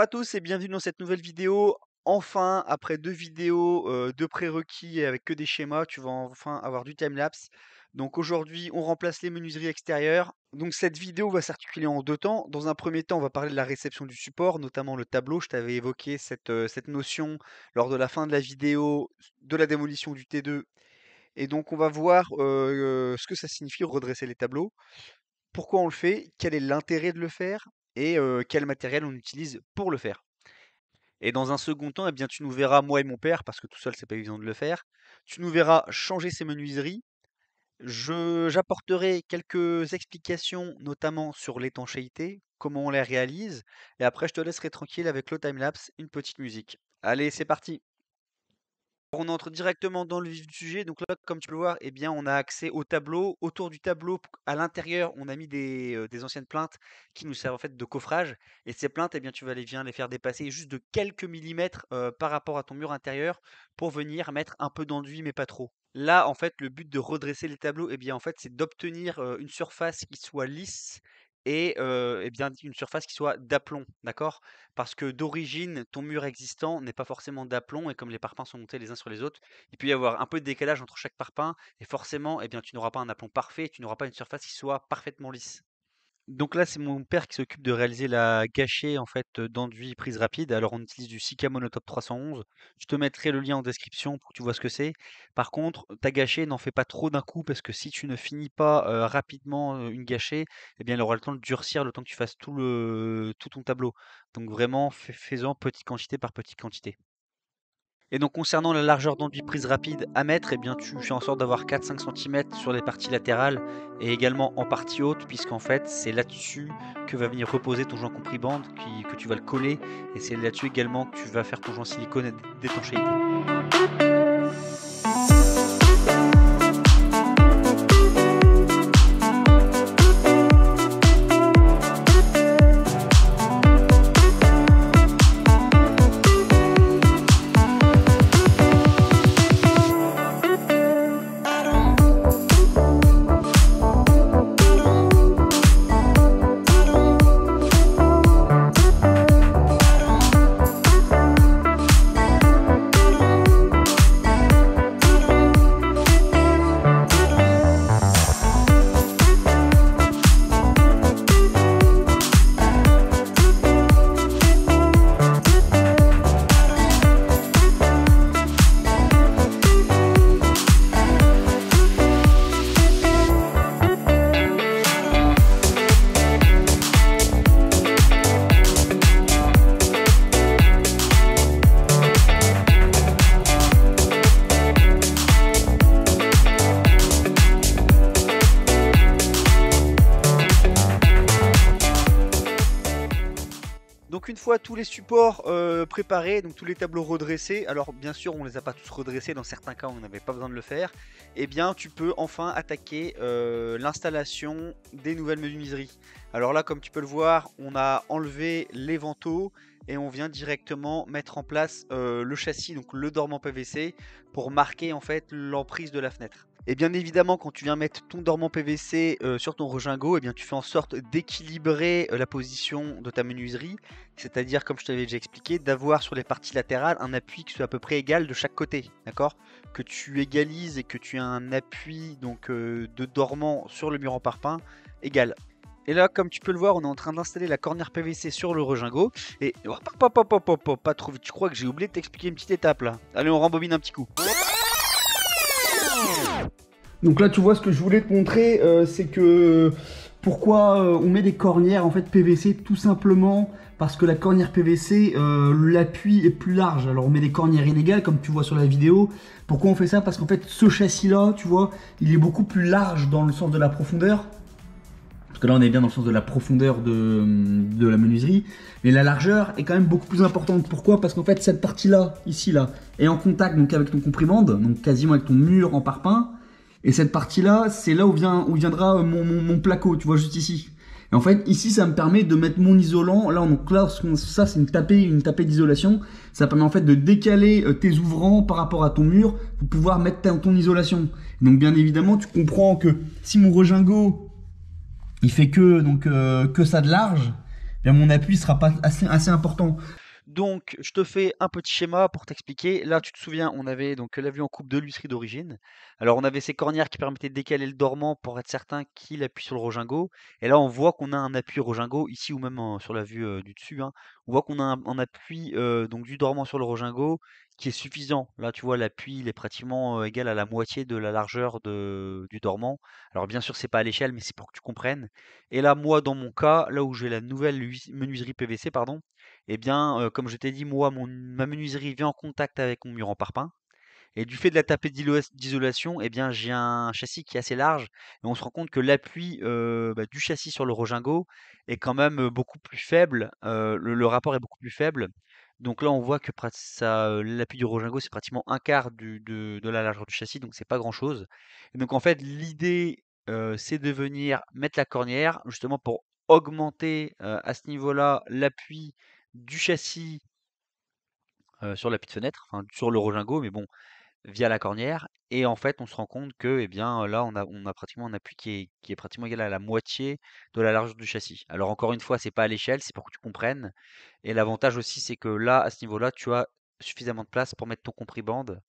à tous et bienvenue dans cette nouvelle vidéo. Enfin, après 2 vidéos, de prérequis avec que des schémas, tu vas enfin avoir du timelapse. Donc aujourd'hui, on remplace les menuiseries extérieures. Donc cette vidéo va s'articuler en 2 temps. Dans un premier temps, on va parler de la réception du support, notamment le tableau. Je t'avais évoqué cette notion lors de la fin de la vidéo de la démolition du T2 et donc on va voir, ce que ça signifie redresser les tableaux. Pourquoi on le fait? Quel est l'intérêt de le faire? Et quel matériel on utilise pour le faire? Et dans un second temps, eh bien, tu nous verras, moi et mon père, parce que tout seul, c'est pas évident de le faire, tu nous verras changer ces menuiseries. J'apporterai quelques explications, notamment sur l'étanchéité, comment on les réalise, et après, je te laisserai tranquille avec le timelapse, une petite musique. Allez, c'est parti! On entre directement dans le vif du sujet. Donc là, comme tu peux le voir, eh bien, on a accès au tableau. Autour du tableau, à l'intérieur, on a mis des anciennes plaintes qui nous servent en fait de coffrage. Et ces plaintes, eh bien, tu vas les faire dépasser juste de quelques millimètres par rapport à ton mur intérieur pour venir mettre un peu d'enduit, mais pas trop. Là, en fait, le but de redresser les tableaux, eh bien, en fait, c'est d'obtenir une surface qui soit lisse et eh bien, une surface qui soit d'aplomb, d'accord? Parce que d'origine, ton mur existant n'est pas forcément d'aplomb et comme les parpaings sont montés les uns sur les autres, il peut y avoir un peu de décalage entre chaque parpaing et forcément, eh bien, tu n'auras pas un aplomb parfait, tu n'auras pas une surface qui soit parfaitement lisse. Donc là, c'est mon père qui s'occupe de réaliser la gâchée en fait d'enduit prise rapide. Alors on utilise du Sika Monotop 311. Je te mettrai le lien en description pour que tu vois ce que c'est. Par contre, ta gâchée, n'en fais pas trop d'un coup parce que si tu ne finis pas rapidement une gâchée, eh bien elle aura le temps de durcir le temps que tu fasses tout ton tableau. Donc vraiment, fais-en petite quantité par petite quantité. Et donc concernant la largeur d'enduit prise rapide à mettre, eh bien tu fais en sorte d'avoir 4-5 cm sur les parties latérales et également en partie haute, puisqu'en fait c'est là-dessus que va venir reposer ton joint compriband, que tu vas le coller, et c'est là-dessus également que tu vas faire ton joint silicone d'étanchéité. Donc une fois tous les supports préparés, donc tous les tableaux redressés, alors bien sûr on les a pas tous redressés, dans certains cas on n'avait pas besoin de le faire, et bien tu peux enfin attaquer l'installation des nouvelles menuiseries. Alors là comme tu peux le voir, on a enlevé les vantaux et on vient directement mettre en place le châssis, donc le dormant PVC, pour marquer en fait l'emprise de la fenêtre. Et bien évidemment, quand tu viens mettre ton dormant PVC sur ton regingot, et bien tu fais en sorte d'équilibrer la position de ta menuiserie, c'est-à-dire, comme je t'avais déjà expliqué, d'avoir sur les parties latérales un appui qui soit à peu près égal de chaque côté, d'accord? Que tu égalises et que tu aies un appui donc de dormant sur le mur en parpaing égal. Et là, comme tu peux le voir, on est en train d'installer la cornière PVC sur le regingot. Et pas trop vite, tu crois que j'ai oublié de t'expliquer une petite étape là. Allez, on rembobine un petit coup. Donc là tu vois ce que je voulais te montrer, c'est que pourquoi on met des cornières en fait PVC, tout simplement parce que la cornière PVC, l'appui est plus large. Alors on met des cornières inégales comme tu vois sur la vidéo. Pourquoi on fait ça? Parce qu'en fait ce châssis là, tu vois, il est beaucoup plus large dans le sens de la profondeur. Parce que là on est bien dans le sens de la profondeur de la menuiserie. Mais la largeur est quand même beaucoup plus importante. Pourquoi? Parce qu'en fait cette partie là, ici là, est en contact donc avec ton comprimand, donc quasiment avec ton mur en parpaing. Et cette partie là, c'est là où viendra mon placo, tu vois, juste ici. Et en fait ici ça me permet de mettre mon isolant. Là, donc là ça c'est une tapée d'isolation. Ça permet en fait de décaler tes ouvrants par rapport à ton mur pour pouvoir mettre ton isolation. Donc bien évidemment tu comprends que si mon regingot il fait que ça de large, bien mon appui sera pas assez important. Donc, je te fais un petit schéma pour t'expliquer. Là, tu te souviens, on avait donc la vue en coupe de l'huisserie d'origine. Alors, on avait ces cornières qui permettaient de décaler le dormant pour être certain qu'il appuie sur le Rogingo. Et là, on voit qu'on a un appui Rogingo, ici ou même sur la vue du dessus, hein. On voit qu'on a un appui donc du dormant sur le Rogingo qui est suffisant. Là, tu vois, l'appui, il est pratiquement égal à la moitié de la largeur du dormant. Alors, bien sûr, c'est pas à l'échelle, mais c'est pour que tu comprennes. Et là, moi, dans mon cas, là où j'ai la nouvelle menuiserie PVC, pardon, eh bien, comme je t'ai dit, moi, ma menuiserie vient en contact avec mon mur en parpaing. Et du fait de la tapée d'isolation, eh bien, j'ai un châssis qui est assez large. Et on se rend compte que l'appui du châssis sur le Rogingo est quand même beaucoup plus faible. Le rapport est beaucoup plus faible. Donc là, on voit que l'appui du Rogingo, c'est pratiquement un quart de la largeur du châssis. Donc c'est pas grand-chose. Et donc en fait, l'idée, c'est de venir mettre la cornière justement pour augmenter à ce niveau-là l'appui du châssis sur l'appui de fenêtre, enfin sur le Rogingo, mais bon, via la cornière. Et en fait, on se rend compte que, eh bien, là, on a pratiquement un appui qui est pratiquement égal à la moitié de la largeur du châssis. Alors encore une fois, c'est pas à l'échelle, c'est pour que tu comprennes. Et l'avantage aussi, c'est que là, à ce niveau-là, tu as suffisamment de place pour mettre ton compris-bande,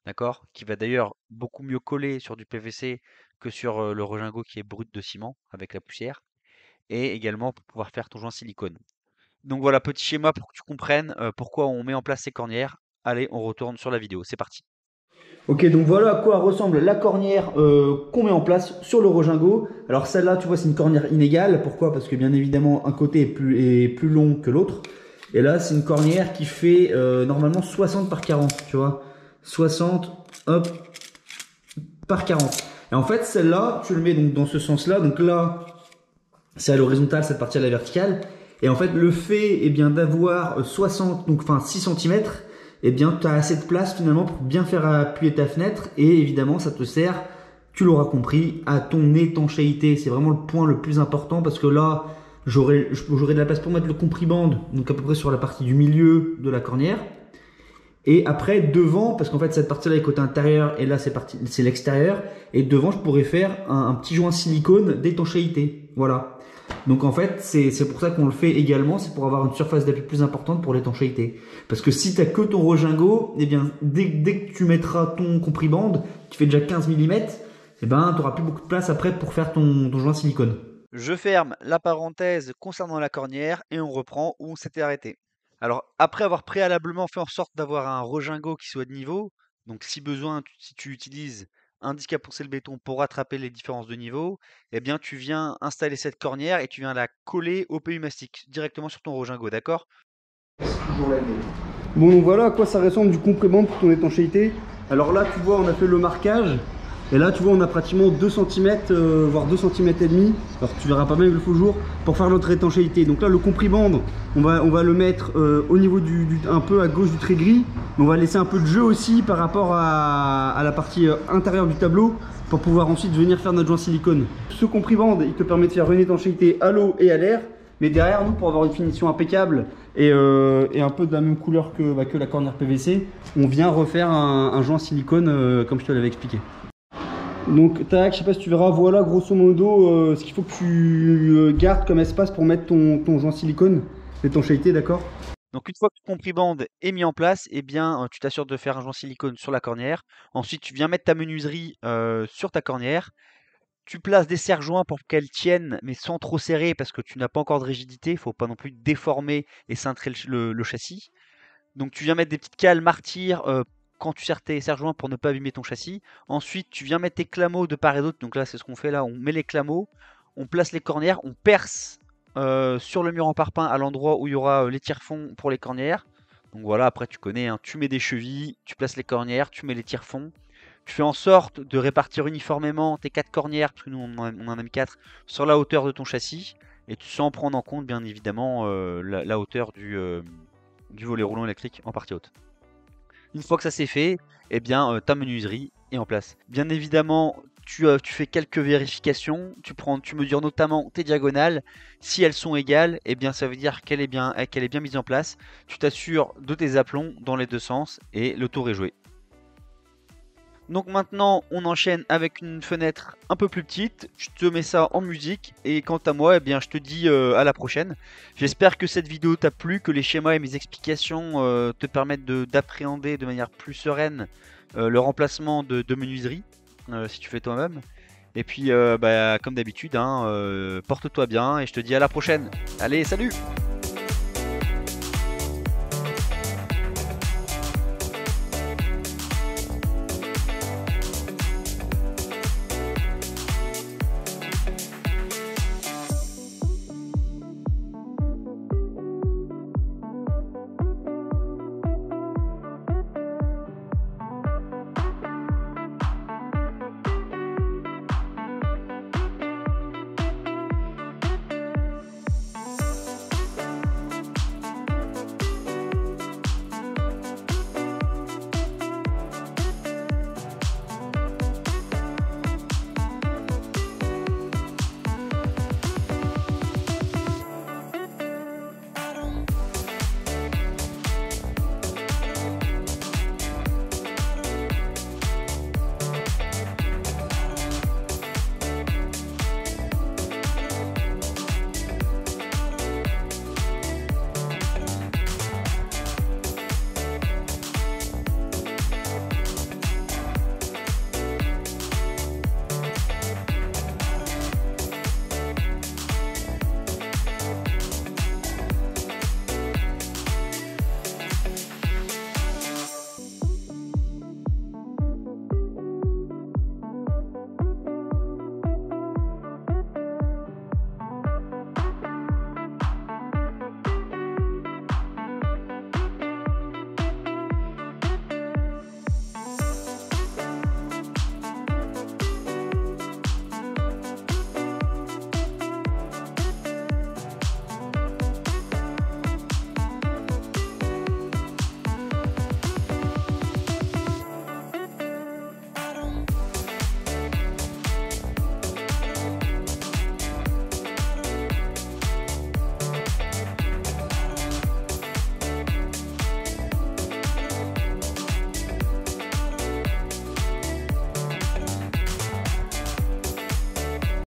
d'accord? Qui va d'ailleurs beaucoup mieux coller sur du PVC que sur le Rogingo qui est brut de ciment avec la poussière. Et également pour pouvoir faire ton joint silicone. Donc voilà, petit schéma pour que tu comprennes pourquoi on met en place ces cornières. Allez, on retourne sur la vidéo, c'est parti. Ok, donc voilà à quoi ressemble la cornière qu'on met en place sur le Rogingo. Alors celle-là, tu vois, c'est une cornière inégale. Pourquoi? Parce que bien évidemment, un côté est plus long que l'autre. Et là, c'est une cornière qui fait normalement 60 par 40, tu vois. 60, hop, par 40. Et en fait, celle-là, tu le mets donc dans ce sens-là. Donc là, c'est à l'horizontale, cette partie à la verticale. Et en fait, le fait eh bien d'avoir 60, donc enfin 6 cm, eh bien tu as assez de place finalement pour bien faire appuyer ta fenêtre. Et évidemment, ça te sert, tu l'auras compris, à ton étanchéité. C'est vraiment le point le plus important parce que là, j'aurai de la place pour mettre le compris-bande, donc à peu près sur la partie du milieu de la cornière. Et après, devant, parce qu'en fait, cette partie-là est côté intérieur et là, c'est l'extérieur. Et devant, je pourrais faire un petit joint silicone d'étanchéité. Voilà. Donc en fait, c'est pour ça qu'on le fait également, c'est pour avoir une surface d'appui plus importante pour l'étanchéité. Parce que si tu n'as que ton Rogingo, eh bien, dès que tu mettras ton compris-bande, qui fait déjà 15 mm, eh ben, tu n'auras plus beaucoup de place après pour faire ton joint silicone. Je ferme la parenthèse concernant la cornière et on reprend où on s'était arrêté. Alors, après avoir préalablement fait en sorte d'avoir un Rogingo qui soit de niveau, donc si besoin, si tu utilises un disque à poncer le béton pour rattraper les différences de niveau, eh bien tu viens installer cette cornière et tu viens la coller au PU mastic directement sur ton Rogingo, d'accord? Bon, donc voilà à quoi ça ressemble du complément pour ton étanchéité. Alors là, tu vois, on a fait le marquage. Et là, tu vois, on a pratiquement 2 cm, voire 2 cm et demi. Alors tu verras pas bien avec le faux jour pour faire notre étanchéité. Donc là, le compris-bande, on va le mettre au niveau un peu à gauche du trait gris. Mais on va laisser un peu de jeu aussi par rapport à la partie intérieure du tableau pour pouvoir ensuite venir faire notre joint silicone. Ce compris-bande, il te permet de faire une étanchéité à l'eau et à l'air. Mais derrière nous, pour avoir une finition impeccable et un peu de la même couleur que la cornière PVC, on vient refaire un joint silicone comme je te l'avais expliqué. Donc tac, je sais pas si tu verras, voilà grosso modo ce qu'il faut que tu gardes comme espace pour mettre ton joint silicone, l'étanchéité, d'accord? Donc une fois que ton compris-bande est mis en place, eh bien tu t'assures de faire un joint silicone sur la cornière. Ensuite, tu viens mettre ta menuiserie sur ta cornière. Tu places des serre-joints pour qu'elles tiennent, mais sans trop serrer parce que tu n'as pas encore de rigidité. Il ne faut pas non plus déformer et cintrer le châssis. Donc tu viens mettre des petites cales martyrs quand tu serres tes serre-joints pour ne pas abîmer ton châssis. Ensuite, tu viens mettre tes clameaux de part et d'autre. Donc là, c'est ce qu'on fait là. On met les clameaux, on place les cornières, on perce sur le mur en parpaing à l'endroit où il y aura les tire-fonds pour les cornières. Donc voilà, après tu connais, hein, tu mets des chevilles, tu places les cornières, tu mets les tire-fonds. Tu fais en sorte de répartir uniformément tes 4 cornières, parce que nous on en a mis 4, sur la hauteur de ton châssis. Et sans prendre en compte bien évidemment la hauteur du volet roulant électrique en partie haute. Une fois que ça c'est fait, eh bien ta menuiserie est en place. Bien évidemment, tu fais quelques vérifications, tu mesures notamment tes diagonales. Si elles sont égales, eh bien ça veut dire qu'elle est bien mise en place. Tu t'assures de tes aplombs dans les deux sens et le tour est joué. Donc maintenant, on enchaîne avec une fenêtre un peu plus petite. Je te mets ça en musique. Et quant à moi, eh bien, je te dis à la prochaine. J'espère que cette vidéo t'a plu, que les schémas et mes explications te permettent d'appréhender de manière plus sereine le remplacement de menuiserie, si tu fais toi-même. Et puis, bah, comme d'habitude, hein, porte-toi bien et je te dis à la prochaine. Allez, salut!